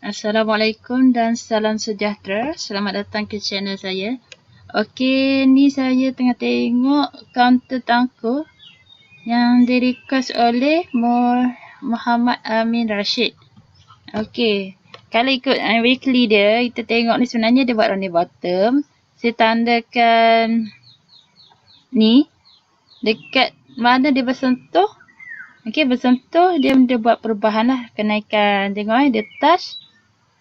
Assalamualaikum dan salam sejahtera. Selamat datang ke channel saya. Okey, ni saya tengah tengok kaunter tangkuh yang di-request oleh Muhammad Amin Rashid. Okey, kalau ikut weekly dia, kita tengok ni sebenarnya dia buat round bottom. Saya tandakan ni dekat mana dia bersentuh. Okey, bersentuh dia buat perubahan lah, kenaikan. Tengok dia touch.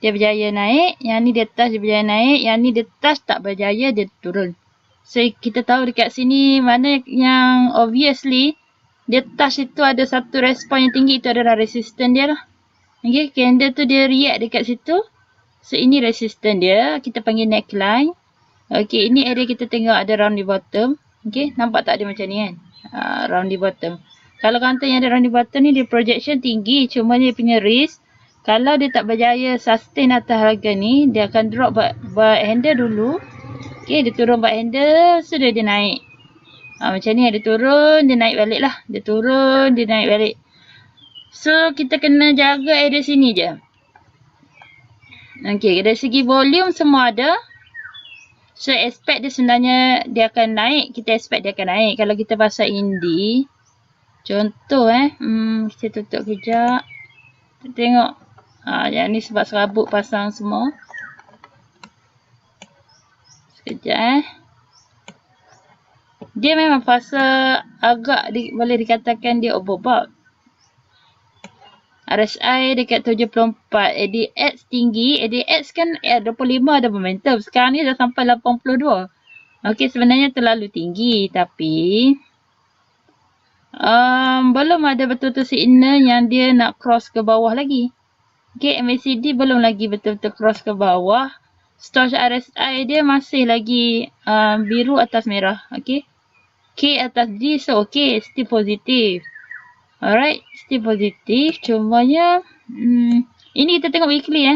Dia berjaya naik, yang ni dia touch dia berjaya naik, yang ni dia touch tak berjaya dia turun. So kita tahu dekat sini mana yang obviously dia touch itu ada satu respon yang tinggi, itu adalah resistance dia lah. Okay, candle tu dia react dekat situ. So ini resistance dia, kita panggil neckline. Okay, ini area kita tengok ada round di bottom. Okay, nampak tak dia macam ni kan? Round di bottom. Kalau counter yang ada round di bottom ni dia projection tinggi, cuma dia punya risk. Kalau dia tak berjaya sustain atas harga ni, dia akan drop buat handle dulu. Okay, dia turun buat handle, so dia naik. Macam ni, dia turun, dia naik balik lah. Dia turun, dia naik balik. So, kita kena jaga area sini je. Okay, dari segi volume semua ada. So, expect dia sebenarnya dia akan naik. Kita expect dia akan naik. Kalau kita pasal indie, contoh kita tutup kejap. Kita tengok. Yang ni sebab serabut pasang semua. Sekejap Dia memang fasa agak boleh dikatakan dia overbought. RSI dekat 74. ADX tinggi. ADX kan 25 ada momentum. Sekarang ni dah sampai 82. Okey, sebenarnya terlalu tinggi. Tapi belum ada betul-betul signal yang dia nak cross ke bawah lagi. Okay, MACD belum lagi betul-betul cross ke bawah. Storage RSI dia masih lagi biru atas merah. Okay. K atas D, so okay, still positif. Alright, still positif. Cumanya, ini kita tengok weekly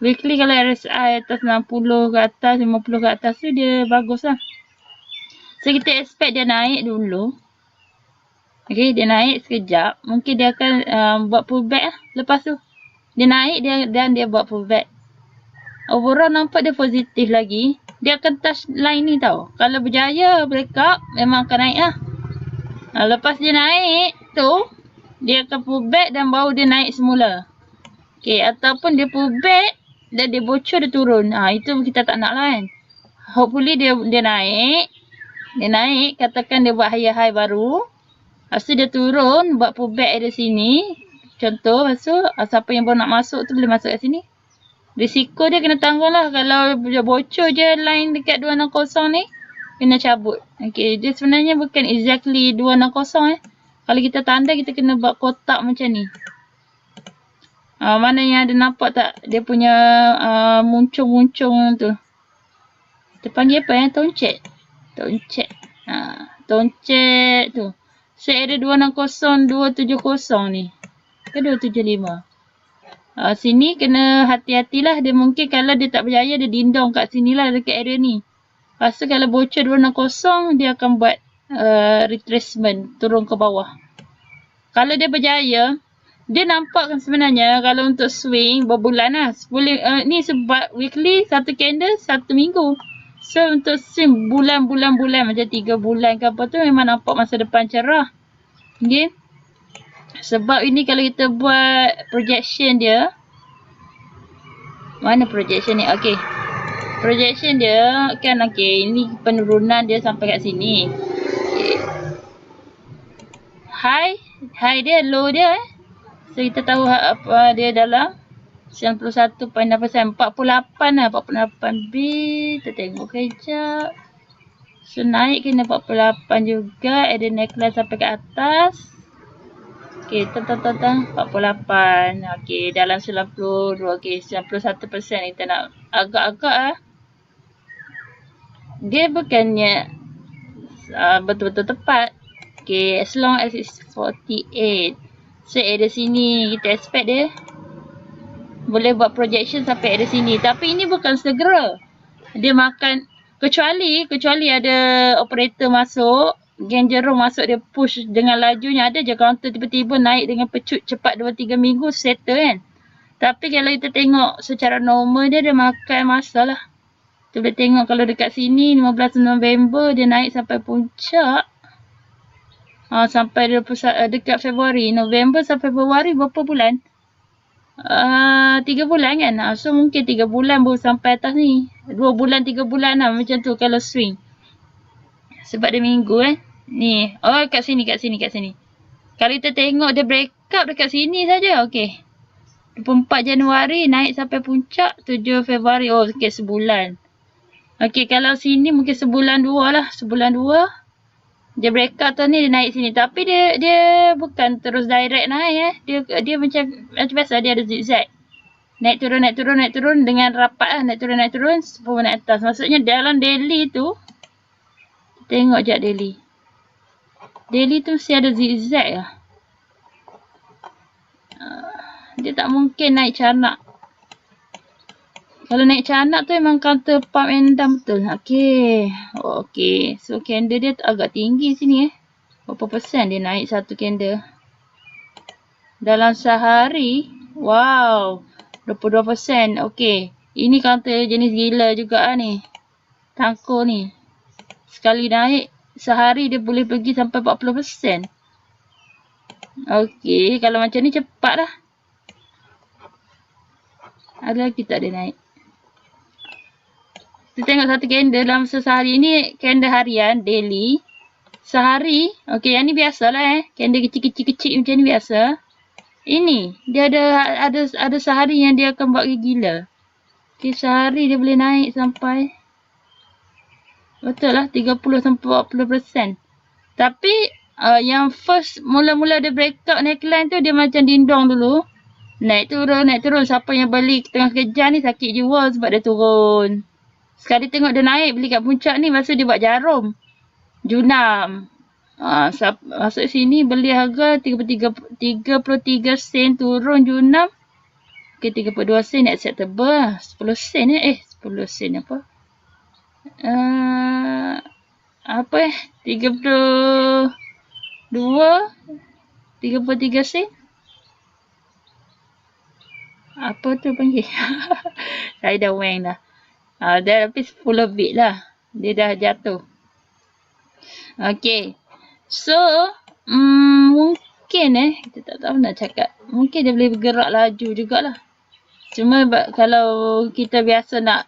Weekly kalau RSI atas 60 ke atas, 50 ke atas tu dia bagus lah. So kita expect dia naik dulu. Okay, dia naik sekejap. Mungkin dia akan buat pullback lah lepas tu. Dia naik dan dia buat pullback. Overall nampak dia positif lagi. Dia akan touch line ni tau. Kalau berjaya breakout, memang akan naik lah. Lepas dia naik tu, dia akan pullback dan baru dia naik semula. Okay, ataupun dia pullback dan dia bocor dia turun. Itu kita tak nak lah kan. Hopefully dia naik. Dia naik, katakan dia buat high baru. Lepas tu dia turun, buat pullback dari sini. Contoh, lepas tu, siapa yang baru nak masuk tu boleh masuk kat sini. Risiko dia kena tanggung lah. Kalau dia bocor je line dekat 260 ni, kena cabut. Okay, dia sebenarnya bukan exactly 260 Kalau kita tanda, kita kena buat kotak macam ni. Mana yang ada nampak tak? Dia punya muncung-muncung tu. Kita panggil apa toncet. Toncet. Toncet tu. So, ada 260, 270 ni. Ke 275. Sini kena hati-hatilah. Dia mungkin kalau dia tak berjaya, dia dindong kat sini lah dekat area ni. Lepas tu kalau bocor 260, dia akan buat retracement. Turun ke bawah. Kalau dia berjaya, dia nampak kan sebenarnya kalau untuk swing berbulan lah. Ni sebab weekly, satu candle, satu minggu. So untuk swing bulan-bulan macam 3 bulan ke apa tu memang nampak masa depan cerah. Okay. Sebab ini kalau kita buat projection dia. Mana projection ni? Okay. Projection dia kan ini penurunan dia sampai kat sini. Okay. High dia, low dia So kita tahu apa dia dalam 91.6%. 48 lah. 48B. Kita tengok kejap. So naik kena 48 juga. Ada neckline sampai ke atas. Okay, 48. Okay, dalam 92. Okay, 91% kita nak agak-agak lah. Dia bukannya betul-betul tepat. Okay, as long as it's 48. So, ada sini kita expect dia boleh buat projection sampai ada sini. Tapi ini bukan segera. Dia makan, kecuali ada operator masuk. Geng jerung masuk, dia push dengan lajunya. Ada je counter tiba-tiba naik dengan pecut cepat 2-3 minggu settle kan. Tapi kalau kita tengok secara normal dia makan masa lah. Kita boleh tengok kalau dekat sini 15 November dia naik sampai puncak. Sampai dekat Februari. November sampai Februari berapa bulan? 3 bulan kan? So mungkin 3 bulan baru sampai atas ni. 2 bulan, 3 bulan lah macam tu kalau swing. Sebab dia minggu Ni. Oh kat sini. Kalau kita tengok dia break up dekat sini saja. Okey. 24 Januari naik sampai puncak. 7 Februari. Oh okey sebulan. Okey kalau sini mungkin sebulan 2 lah. Sebulan 2. Dia break up tu ni dia naik sini. Tapi dia bukan terus direct naik Dia macam biasa dia ada zigzag. Naik turun dengan rapat lah. Naik turun sebelum naik atas. Maksudnya dalam daily tu. Tengok je daily. Daily tu mesti ada zigzag lah. Dia tak mungkin naik canak. Kalau naik canak tu memang counter pump and dump betul. Okey. Okey. So candle dia agak tinggi sini Berapa persen dia naik satu candle? Dalam sehari. Wow. 22%. Okey. Ini counter jenis gila juga ni. Tangko ni. Sekali naik. Sehari dia boleh pergi sampai 40%. Okey. Kalau macam ni cepat lah. Ada lagi tak dia naik? Kita tengok satu candle dalam sehari ni. Candle harian. Daily. Sehari. Okey. Yang ni biasalah Candle kecil-kecil macam ni biasa. Ini. Dia ada sehari yang dia akan buat gila. Okey. Sehari dia boleh naik sampai. Betul lah. 30-40%. Tapi. Yang first. Mula-mula dia break up neckline tu. Dia macam dindong dulu. Naik turun. Siapa yang beli tengah kejar ni sakit jiwa sebab dia turun. Sekali tengok dia naik beli kat puncak ni. Masa dia buat jarum. Junam. Masuk sini beli harga 33 sen turun junam. Okay 32 sen acceptable. 10 sen 10 sen apa? 33 sen. Apa tu panggil? Saya dah wang dah. Dah habis 10 bit lah. Dia dah jatuh. Okay. So, mungkin kita tak tahu nak cakap. Mungkin dia boleh bergerak laju jugalah. Cuma kalau kita biasa nak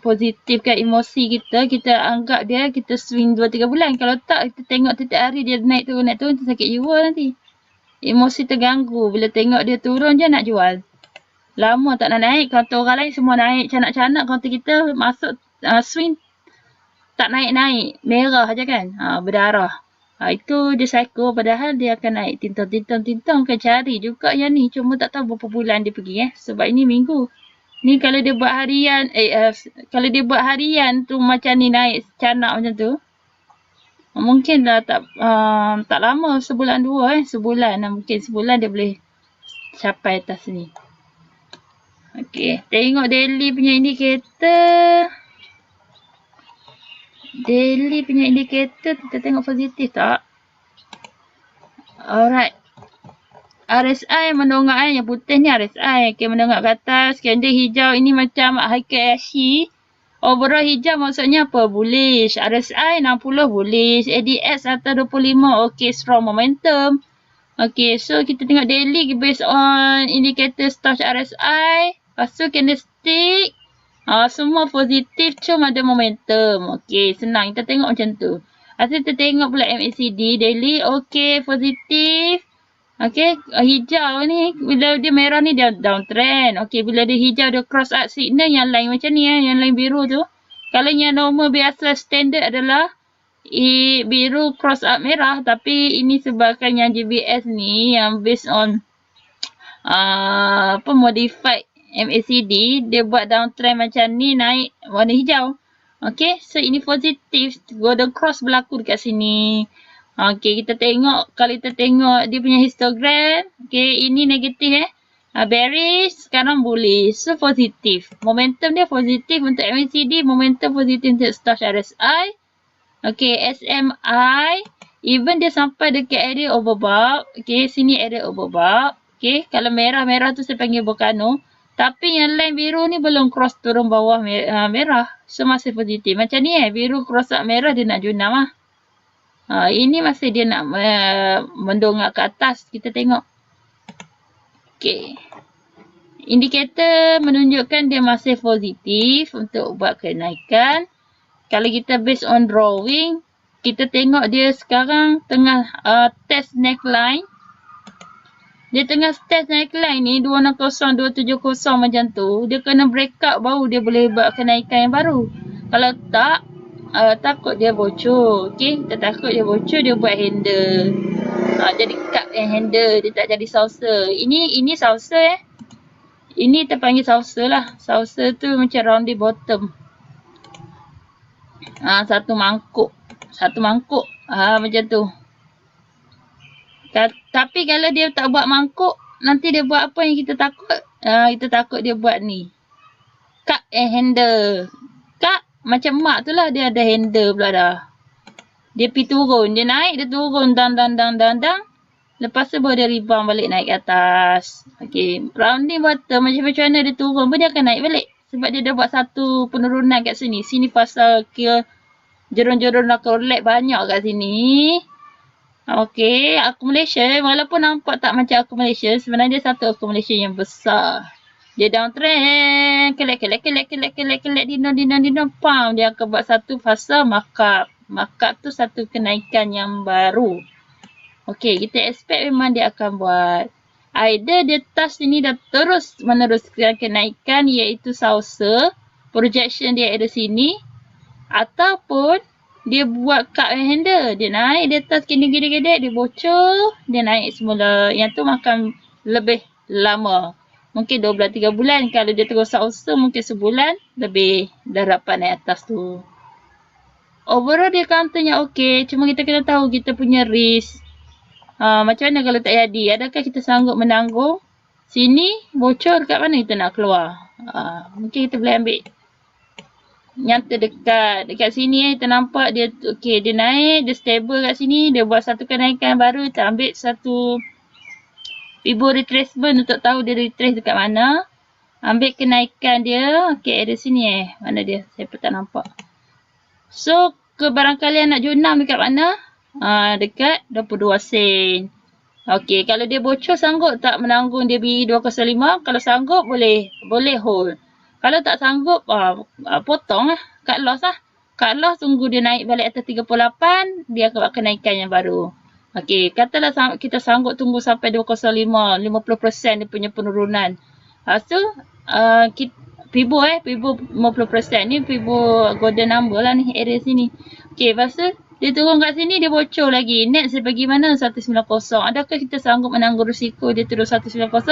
positifkan emosi kita, kita anggap dia, kita swing 2-3 bulan. Kalau tak, kita tengok setiap hari dia naik turun, kita sakit jiwa nanti. Emosi terganggu. Bila tengok dia turun je nak jual. Lama tak nak naik. Kaunter orang lain semua naik. Canak-canak kaunter kita masuk swing. Tak naik-naik. Merah je kan. Berdarah. Itu dia psycho. Padahal dia akan naik. Tintang. Akan cari juga yang ni. Cuma tak tahu berapa bulan dia pergi. Sebab ini minggu. Ni kalau dia buat harian. Kalau dia buat harian tu macam ni naik canak macam tu. Mungkin dah tak lama. Sebulan 2 Sebulan. Mungkin sebulan dia boleh capai atas ni. Okey, tengok daily punya indikator. Daily punya indikator kita tengok positif tak? Alright. RSI mendongak yang putih ni RSI. Okey, mendongak ke atas. Candle hijau ini macam Heikai Ashi. Overall hijau maksudnya apa? Bullish. RSI 60 bullish. ADX atas 25. Okey, strong momentum. Okey, so kita tengok daily based on indicator stoch RSI. Lepas tu candlestick. Semua positif cuma ada momentum. Okey, senang. Kita tengok macam tu. Lepas tu kita tengok pula MACD daily. Okey, positif. Okey, hijau ni. Bila dia merah ni dia downtrend. Okey, bila dia hijau dia cross arc signal yang lain macam ni yang lain biru tu. Kalau yang normal biasa standard adalah biru cross arc merah. Tapi ini sebabkan yang JBS ni yang based on modified MACD, dia buat downtrend macam ni naik warna hijau. Okay, so ini positif. Golden cross berlaku dekat sini. Okay, kita tengok. Kalau kita tengok dia punya histogram. Okay, ini negatif bearish, sekarang bullish. So positif. Momentum dia positif untuk MACD. Momentum positif untuk stoch RSI. Okay, SMI. Even dia sampai dekat area overbought. Okay, sini area overbought. Okay, kalau merah-merah tu saya panggil volcano. Tapi yang line biru ni belum cross turun bawah merah. So masih positif. Macam ni biru cross up merah dia nak junam lah. Ini masih dia nak mendongak ke atas. Kita tengok. Okay. Indikator menunjukkan dia masih positif untuk buat kenaikan. Kalau kita based on drawing, kita tengok dia sekarang tengah test neckline. Dia tengah test neckline ni 260, 270 macam tu. Dia kena break out baru dia boleh buat kenaikan yang baru. Kalau tak, takut dia bocor. Okay, kita takut dia bocor, dia buat handle. Jadi cup yang handle, dia tak jadi saucer. Ini saucer Ini terpanggil saucer lah. Saucer tu macam round di bottom. Satu mangkuk. Macam tu. Tapi kalau dia tak buat mangkuk, nanti dia buat apa yang kita takut? Kita takut dia buat ni. Cup and handle. Cup macam mak tu lah, dia ada handle pula dah. Dia pergi turun. Dia naik, dia turun. Dang. Lepas tu baru dia rebound balik naik ke atas. Okay. Rounding bottom macam mana dia turun pun dia akan naik balik. Sebab dia dah buat satu penurunan kat sini. Sini pasal kira jerun-jerun nak collect banyak kat sini. Okay, accumulation walaupun nampak tak macam accumulation, sebenarnya dia satu accumulation yang besar. Dia downtrend, kelek dino, pam, dia akan buat satu fasa markup. Markup tu satu kenaikan yang baru. Okay, kita expect memang dia akan buat. Either dia touch sini dah terus meneruskan kenaikan iaitu saucer, projection dia ada sini, ataupun dia buat cup and handle. Dia naik, dia touch gede-gede, dia bocor, dia naik semula. Yang tu makan lebih lama. Mungkin 2 bulan, 3 bulan. Kalau dia terus saucer, mungkin sebulan lebih dah dapat naik atas tu. Overall dia counternya okey. Cuma kita kena tahu kita punya risk. Macam mana kalau tak jadi? Adakah kita sanggup menanggung? Sini bocor kat mana kita nak keluar? Mungkin kita boleh ambil yang terdekat. Dekat sini kita nampak dia okey, dia naik, dia stable kat sini, dia buat satu kenaikan baru, kita ambil satu Fibo retracement untuk tahu dia retrace dekat mana. Ambil kenaikan dia, okey ada sini mana dia? Saya pun tak nampak. So, kebarangkalian nak junam dekat mana? Dekat 22 sen. Okey, kalau dia bocor sanggup tak menanggung dia B205? Kalau sanggup boleh hold. Kalau tak sanggup, potong lah. Cut loss lah. Cut loss tunggu dia naik balik atas 38, dia akan buat kenaikan yang baru. Okey, katalah kita sanggup tunggu sampai 205, 50% dia punya penurunan. So, Fibo Fibo 50%. Ni Fibo golden number lah ni, area sini. Okey, lepas tu dia turun kat sini, dia bocor lagi. Next dia bagi mana? 190. Adakah kita sanggup menanggung risiko dia turun 190?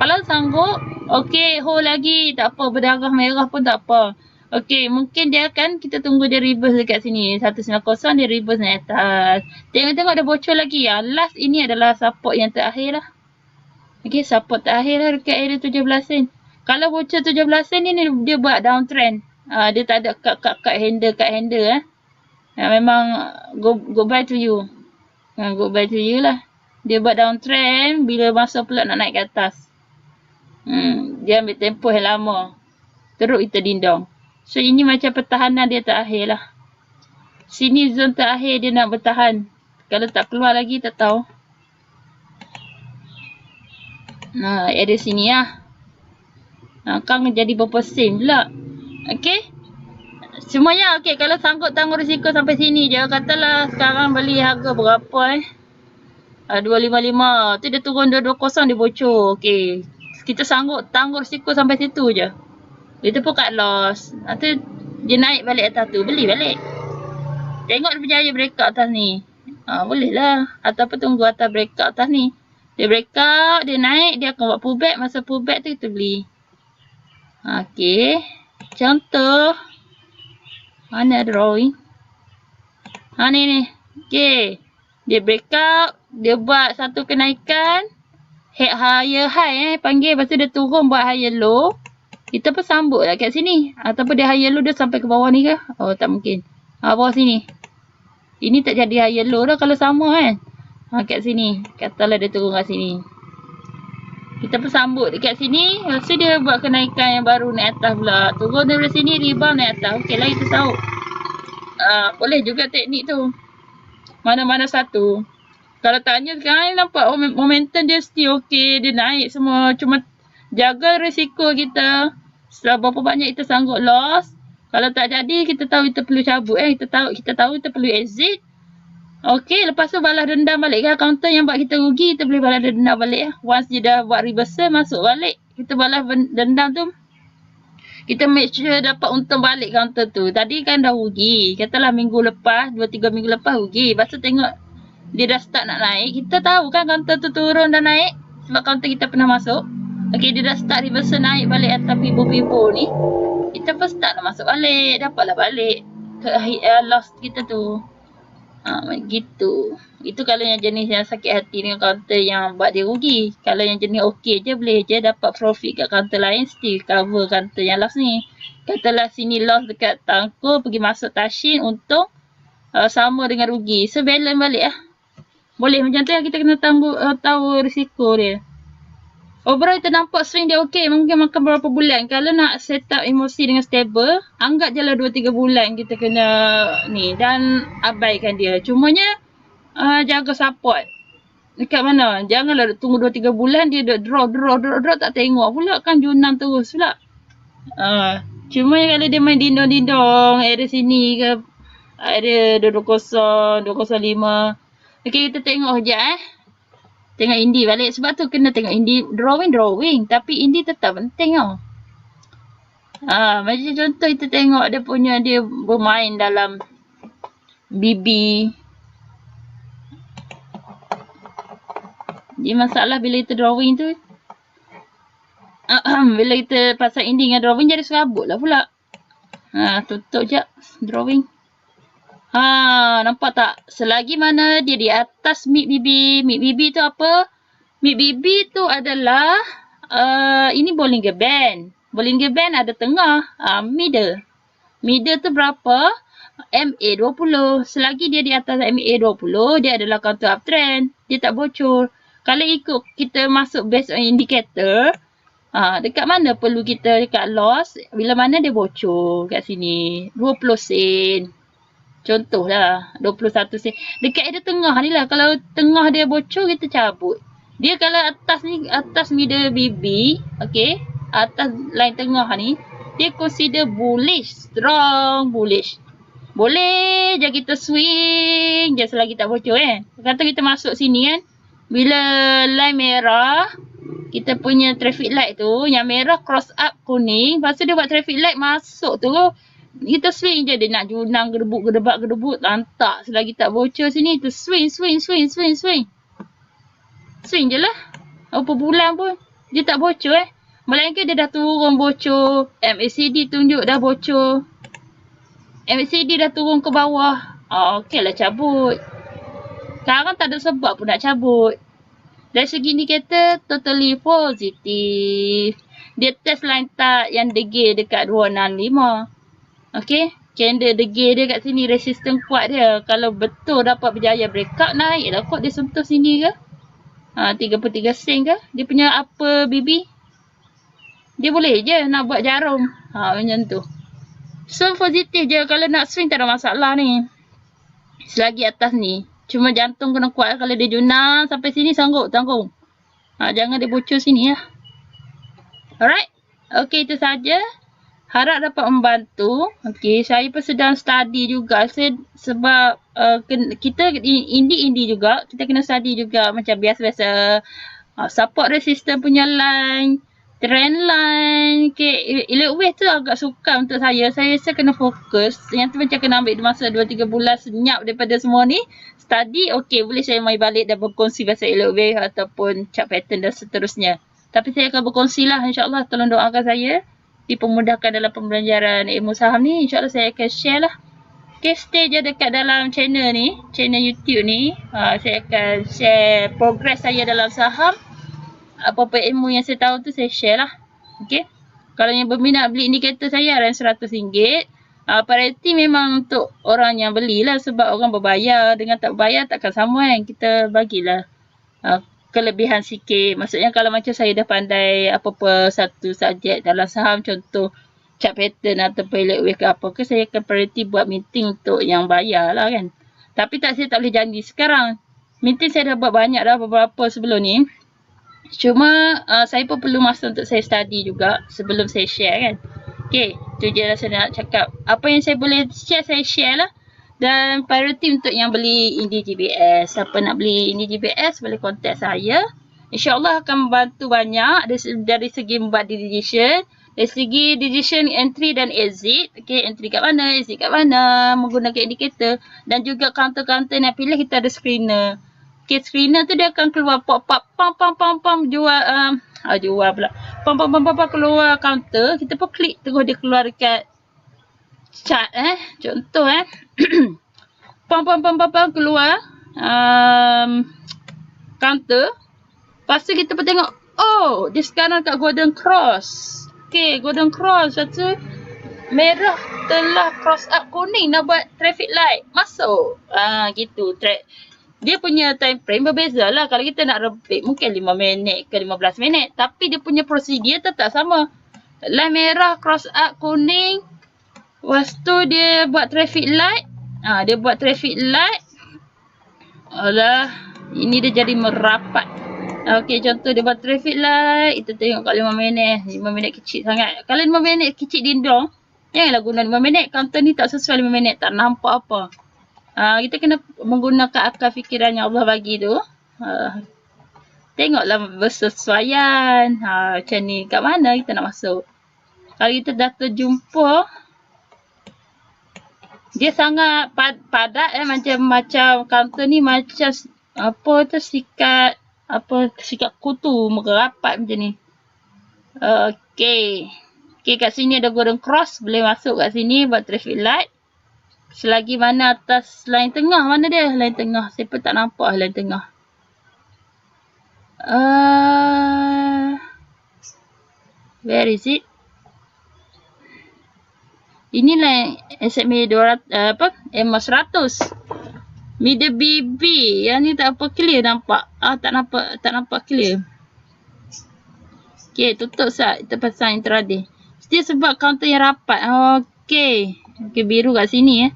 Kalau sanggup, okey, hold lagi. Tak apa, berdarah merah pun tak apa. Okey, mungkin dia akan, kita tunggu dia reverse dekat sini. 190, dia reverse naik atas. Tengok-tengok dia bocor lagi. Last ini adalah support yang terakhir lah. Okey, support terakhir lah dekat area 17 sen. Kalau bocor 17 sen ni, dia buat downtrend. Dia tak ada cut handle. Memang goodbye to you. Goodbye to you lah. Dia buat downtrend, bila masa pula nak naik ke atas. Dia ambil tempoh yang lama. Teruk kita dindong. So ini macam pertahanan dia terakhir lah. Sini zone terakhir dia nak bertahan. Kalau tak keluar lagi tak tahu. Ada sini lah. Kan jadi berapa sen pula. Okay. Semuanya okey. Kalau sanggup tanggung risiko sampai sini je. Katalah sekarang beli harga berapa 255. Tu dia turun 220 dia bocor. Okey. Kita sanggup tanggung risiko sampai situ je. Itu pun cut loss. Tu dia naik balik atas tu. Beli balik. Tengok dia berjaya breakout atas ni. Boleh lah. Ataupun tunggu atas breakout atas ni. Dia breakout, dia naik, dia akan buat pullback. Masa pullback tu kita beli. Okey. Contoh. Mana drawing? Ni. Okey. Dia breakout, dia buat satu kenaikan. Head higher high panggil. Lepas tu dia turun buat higher low. Kita pun sambut lah kat sini. Ataupun dia higher low dia sampai ke bawah ni ke? Oh tak mungkin. Bawah sini. Ini tak jadi higher low dah kalau sama kan. Kat sini. Katalah dia turun kat sini. Kita persambut dekat sini, lepas tu dia buat kenaikan yang baru naik atas pula. Turun dari sini, rebound naik atas. Okey lah, kita tahu. Boleh juga teknik tu. Mana-mana satu. Kalau tanya sekarang nampak momentum dia still okey, dia naik semua. Cuma jaga risiko kita. Setelah berapa banyak kita sanggup loss. Kalau tak jadi, kita tahu kita perlu cabut. Kita tahu kita perlu exit. Okey, lepas tu balas dendam balik kan. Counter yang buat kita rugi, kita boleh balas dendam balik. Once dia dah buat reversal, masuk balik. Kita balas dendam tu. Kita make sure dapat untung balik counter tu. Tadi kan dah rugi. Katalah minggu lepas, 2-3 minggu lepas rugi. Lepas tu tengok dia dah start nak naik. Kita tahu kan counter tu turun dan naik. Sebab counter kita pernah masuk. Okey, dia dah start reversal naik balik atas pibo-pibo ni. Kita first start nak masuk balik. Dapatlah balik ke loss kita tu. Gitu. Itu kalau yang jenis yang sakit hati dengan counter yang buat dia rugi. Kalau yang jenis okey je, boleh je dapat profit kat counter lain, still cover counter yang loss ni. Katalah sini loss dekat tangko, pergi masuk Tashin, untung sama dengan rugi. So balance balik lah. Boleh macam tu, kita kena tahu risiko dia. Overall kita nampak swing dia okey, mungkin makan berapa bulan. Kalau nak set up emosi dengan stable, anggap je lah 2-3 bulan kita kena ni dan abaikan dia. Cumanya jaga support. Dekat mana? Janganlah tunggu 2-3 bulan dia drop tak tengok pula kan junam terus pula. Cuma kalau dia main dindong-dindong area sini ke area 220, 205. Okey, kita tengok sekejap Tengok indie balik. Sebab tu kena tengok indie. Drawing. Tapi indie tetap penting tau. Macam contoh kita tengok dia bermain dalam BB. Jadi masalah bila kita drawing tu. Bila kita pasal indie dengan drawing jadi serabut lah pula. Tutup je drawing. Nampak tak? Selagi mana dia di atas mid BB tu apa? Mid BB tu adalah ini Bollinger Band. Bollinger Band ada tengah, middle. Middle tu berapa? MA20. Selagi dia di atas MA20, dia adalah counter uptrend. Dia tak bocor. Kalau ikut kita masuk based on indicator, dekat mana perlu kita dekat loss? Bila mana dia bocor kat sini? 20 sen. Contohlah 21 sen. Dekat area tengah ni lah. Kalau tengah dia bocor, kita cabut. Dia kalau atas ni, atas middle BB, okay, atas line tengah ni, dia consider bullish, strong bullish. Boleh je kita swing je selagi tak bocor Kata kita masuk sini kan, bila line merah, kita punya traffic light tu, yang merah cross up kuning, lepas tu dia buat traffic light masuk tu, kita swing je. Dia nak junang gedebuk, lantak. Selagi tak bocor sini, kita swing. Swing je lah. Berapa bulan pun, dia tak bocor Melainkan dia dah turun bocor. MACD tunjuk dah bocor. MACD dah turun ke bawah. Okey lah cabut. Sekarang tak ada sebab pun nak cabut. Dari segi indikator, totally positif. Dia test line tak yang degil dekat 265. Okey, candle degil dia kat sini, resisten kuat dia. Kalau betul dapat berjaya breakout, naik lah kot dia sentuh sini ke. 33 sen ke. Dia punya upper BB. Dia boleh je nak buat jarum. Macam tu. So positif je. Kalau nak swing tak ada masalah ni. Selagi atas ni. Cuma jantung kena kuat kalau dia junang sampai sini sanggup tanggung. Jangan dia bocor sini lah. Alright. Okey, itu saja. Harap dapat membantu. Okey, saya pun sedang study juga. Sebab kita indie juga. Kita kena study juga macam biasa-biasa. Support resistance punya line. Trend line. Okay, elite wave tu agak sukar untuk saya. Saya rasa kena fokus. Yang tu macam kena ambil masa 2-3 bulan senyap daripada semua ni. Study, okey, boleh saya mai balik dan berkongsi pasal elite wave ataupun chart pattern dan seterusnya. Tapi saya akan berkongsi lah, insyaAllah. Tolong doakan saya dipermudahkan dalam pembelajaran ilmu saham ni. InsyaAllah saya akan share lah. Okay, stay je dekat dalam channel ni. Channel YouTube ni. Saya akan share progress saya dalam saham. Apa-apa ilmu yang saya tahu tu saya share lah. Okay. Kalau yang berminat beli indikator saya around RM100. Priority memang untuk orang yang belilah. Sebab orang berbayar. Dengan tak berbayar takkan sama kan. Kita bagilah kelebihan sikit. Maksudnya kalau macam saya dah pandai apa-apa satu subjek dalam saham, contoh chart pattern atau pilot wave ke apa ke, saya akan priority buat meeting untuk yang bayar lah kan. Tapi saya tak boleh janji sekarang. Meeting saya dah buat banyak dah beberapa sebelum ni. Cuma saya pun perlu masa untuk saya study juga sebelum saya share kan. Okay, tu je lah saya nak cakap. Apa yang saya boleh share, saya share lah. Dan priority untuk yang beli IndiGBS. Siapa nak beli IndiGBS boleh contact saya. InsyaAllah akan membantu banyak dari segi membuat decision. Dari segi decision entry dan exit. Okay, entry kat mana, exit kat mana. Menggunakan indikator. Dan juga counter-counter nak pilih, kita ada screener. Okay, screener tu dia akan keluar pop-pop. Pam, jual. Jual pula. Pam, keluar counter. Kita pun klik terus dia keluar dekat chart contoh pam keluar counter. Lepas tu kita pun tengok, oh dia sekarang kat golden cross. Okay, golden cross. Lepas tu merah telah cross up, kuning nak buat traffic light, masuk. Gitu. Dia punya time frame berbeza lah. Kalau kita nak repeat mungkin 5 minit ke 15 minit, tapi dia punya prosedur tetap sama. Line merah cross up, kuning. Lepas tu dia buat traffic light. Dia buat traffic light. Alah, ini dia jadi merapat. Okey, contoh dia buat traffic light. Kita tengok kat 5 minit. 5 minit kecil sangat. Kalau 5 minit kecil dindong, janganlah guna 5 minit. Counter ni tak sesuai 5 minit. Tak nampak apa. Kita kena menggunakan akal fikiran yang Allah bagi tu. Tengoklah bersesuaian. Macam ni. Kat mana kita nak masuk. Kalau kita dah terjumpa, dia sangat padat macam counter ni macam apa tu sikat kutu merapat macam ni. Okey, kat sini ada golden cross, boleh masuk kat sini buat traffic light. Selagi mana atas line tengah, mana dia? Line tengah. Saya pun tak nampak line tengah. Where is it? Inilah SMA 200 MA 100. Middle BB. Yang ni tak apa clear nampak. Tak nampak clear. Okey, tutup sat. Kita pasang intraday. Dia sebab counter yang rapat. Okey. Okey, biru kat sini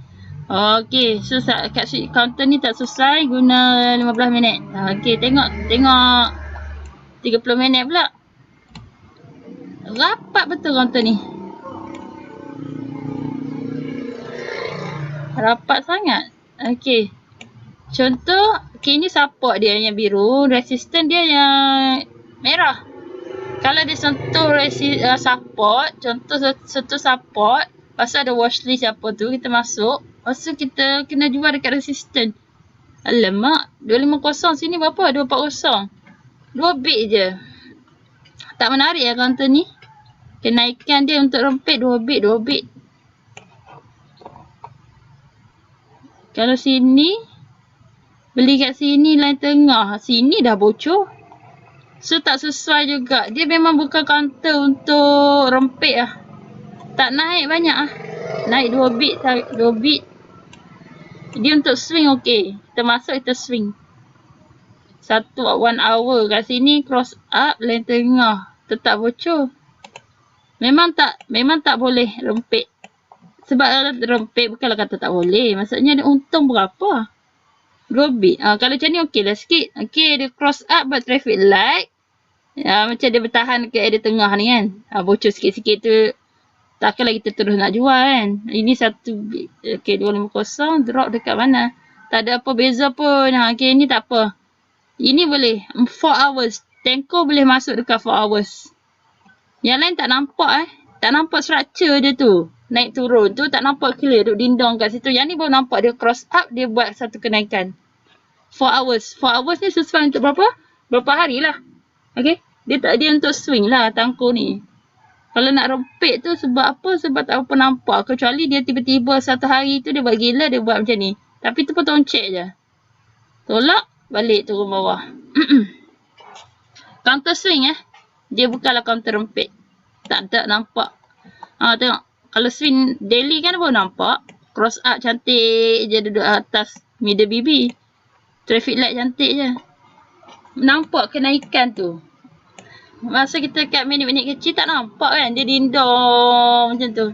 Okey, so kat counter ni tak selesai guna 15 minit. Okey, tengok 30 minit pula. Rapat betul counter ni. Rapat sangat. Okey. Contoh, ni support dia yang biru, resistance dia yang merah. Kalau dia sentuh support, contoh sentuh support, lepas tu ada watchlist apa tu, kita masuk. Lepas tu kita kena jual dekat resistance. Alamak, 250 sini berapa? 240. 2 bit je. Tak menarik counter ni. Kenaikan dia untuk rempit 2 bit. Kalau sini, beli kat sini line tengah. Sini dah bocor. So tak sesuai juga. Dia memang bukan counter untuk rempit lah. Tak naik banyak lah. Naik 2 bit. 2 bit. Dia untuk swing okey. Kita masuk, kita swing. 1 hour kat sini cross up line tengah. Tetap bocor. Memang tak boleh rempit. Sebab rempit bukanlah kata tak boleh. Maksudnya dia untung berapa? 2 bit. Kalau macam ni okey lah sikit. Okey, dia cross up buat traffic light. Macam dia bertahan ke area tengah ni kan. Bocor sikit-sikit tu. Takkanlah kita terus nak jual kan. Ini 1 bit. Okey, 250 drop dekat mana? Tak ada apa beza pun. Okey, ni tak apa. Ini boleh 4 hours. Tenko boleh masuk dekat 4 hours. Yang lain tak nampak Tak nampak structure dia tu. Naik turun tu tak nampak clear. Duduk dindong kat situ. Yang ni baru nampak dia cross up. Dia buat satu kenaikan. 4 hours. 4 hours ni sesuai untuk berapa? Berapa hari lah. Okay. Dia untuk swing lah tangku ni. Kalau nak rempit tu sebab apa? Sebab tak apa nampak. Kecuali dia tiba-tiba satu hari tu dia buat gila. Dia buat macam ni. Tapi tu pun toncek je. Tolak. Balik turun bawah. Counter swing Dia bukanlah counter rempit. Tak nampak. Tengok. Kalau swing daily kan baru nampak. Cross up cantik je duduk atas middle BB. Traffic light cantik je. nampak kenaikan tu. Masa kita kat minit-minit kecil tak nampak kan, dia dindong macam tu.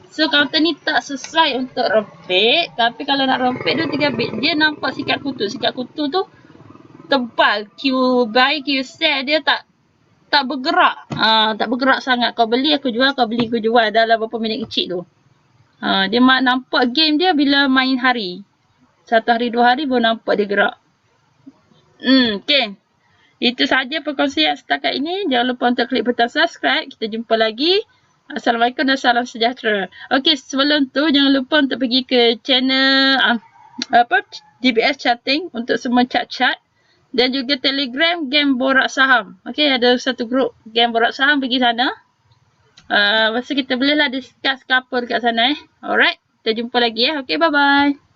So kaunter ni tak sesuai untuk rompet, tapi kalau nak rompet 2-3 bit, dia nampak sikat kutu. Sikat kutu tu tebal. Q buy, Q sell dia tak bergerak. Tak bergerak sangat. Kau beli aku jual, kau beli aku jual dalam beberapa minit kecil tu. Dia nampak game dia bila main hari. 1 hari 2 hari baru nampak dia gerak. Okay. Itu sahaja perkongsian setakat ini. Jangan lupa untuk klik butang subscribe. Kita jumpa lagi. Assalamualaikum dan salam sejahtera. Okey, sebelum tu jangan lupa untuk pergi ke channel DBS Chatting untuk semua chat-chat. Dan juga Telegram Game Borak Saham. Okey, ada satu grup Game Borak Saham, pergi sana. Lepas tu kita bolehlah discuss couple kat sana. Alright, kita jumpa lagi ya. Okey, bye-bye.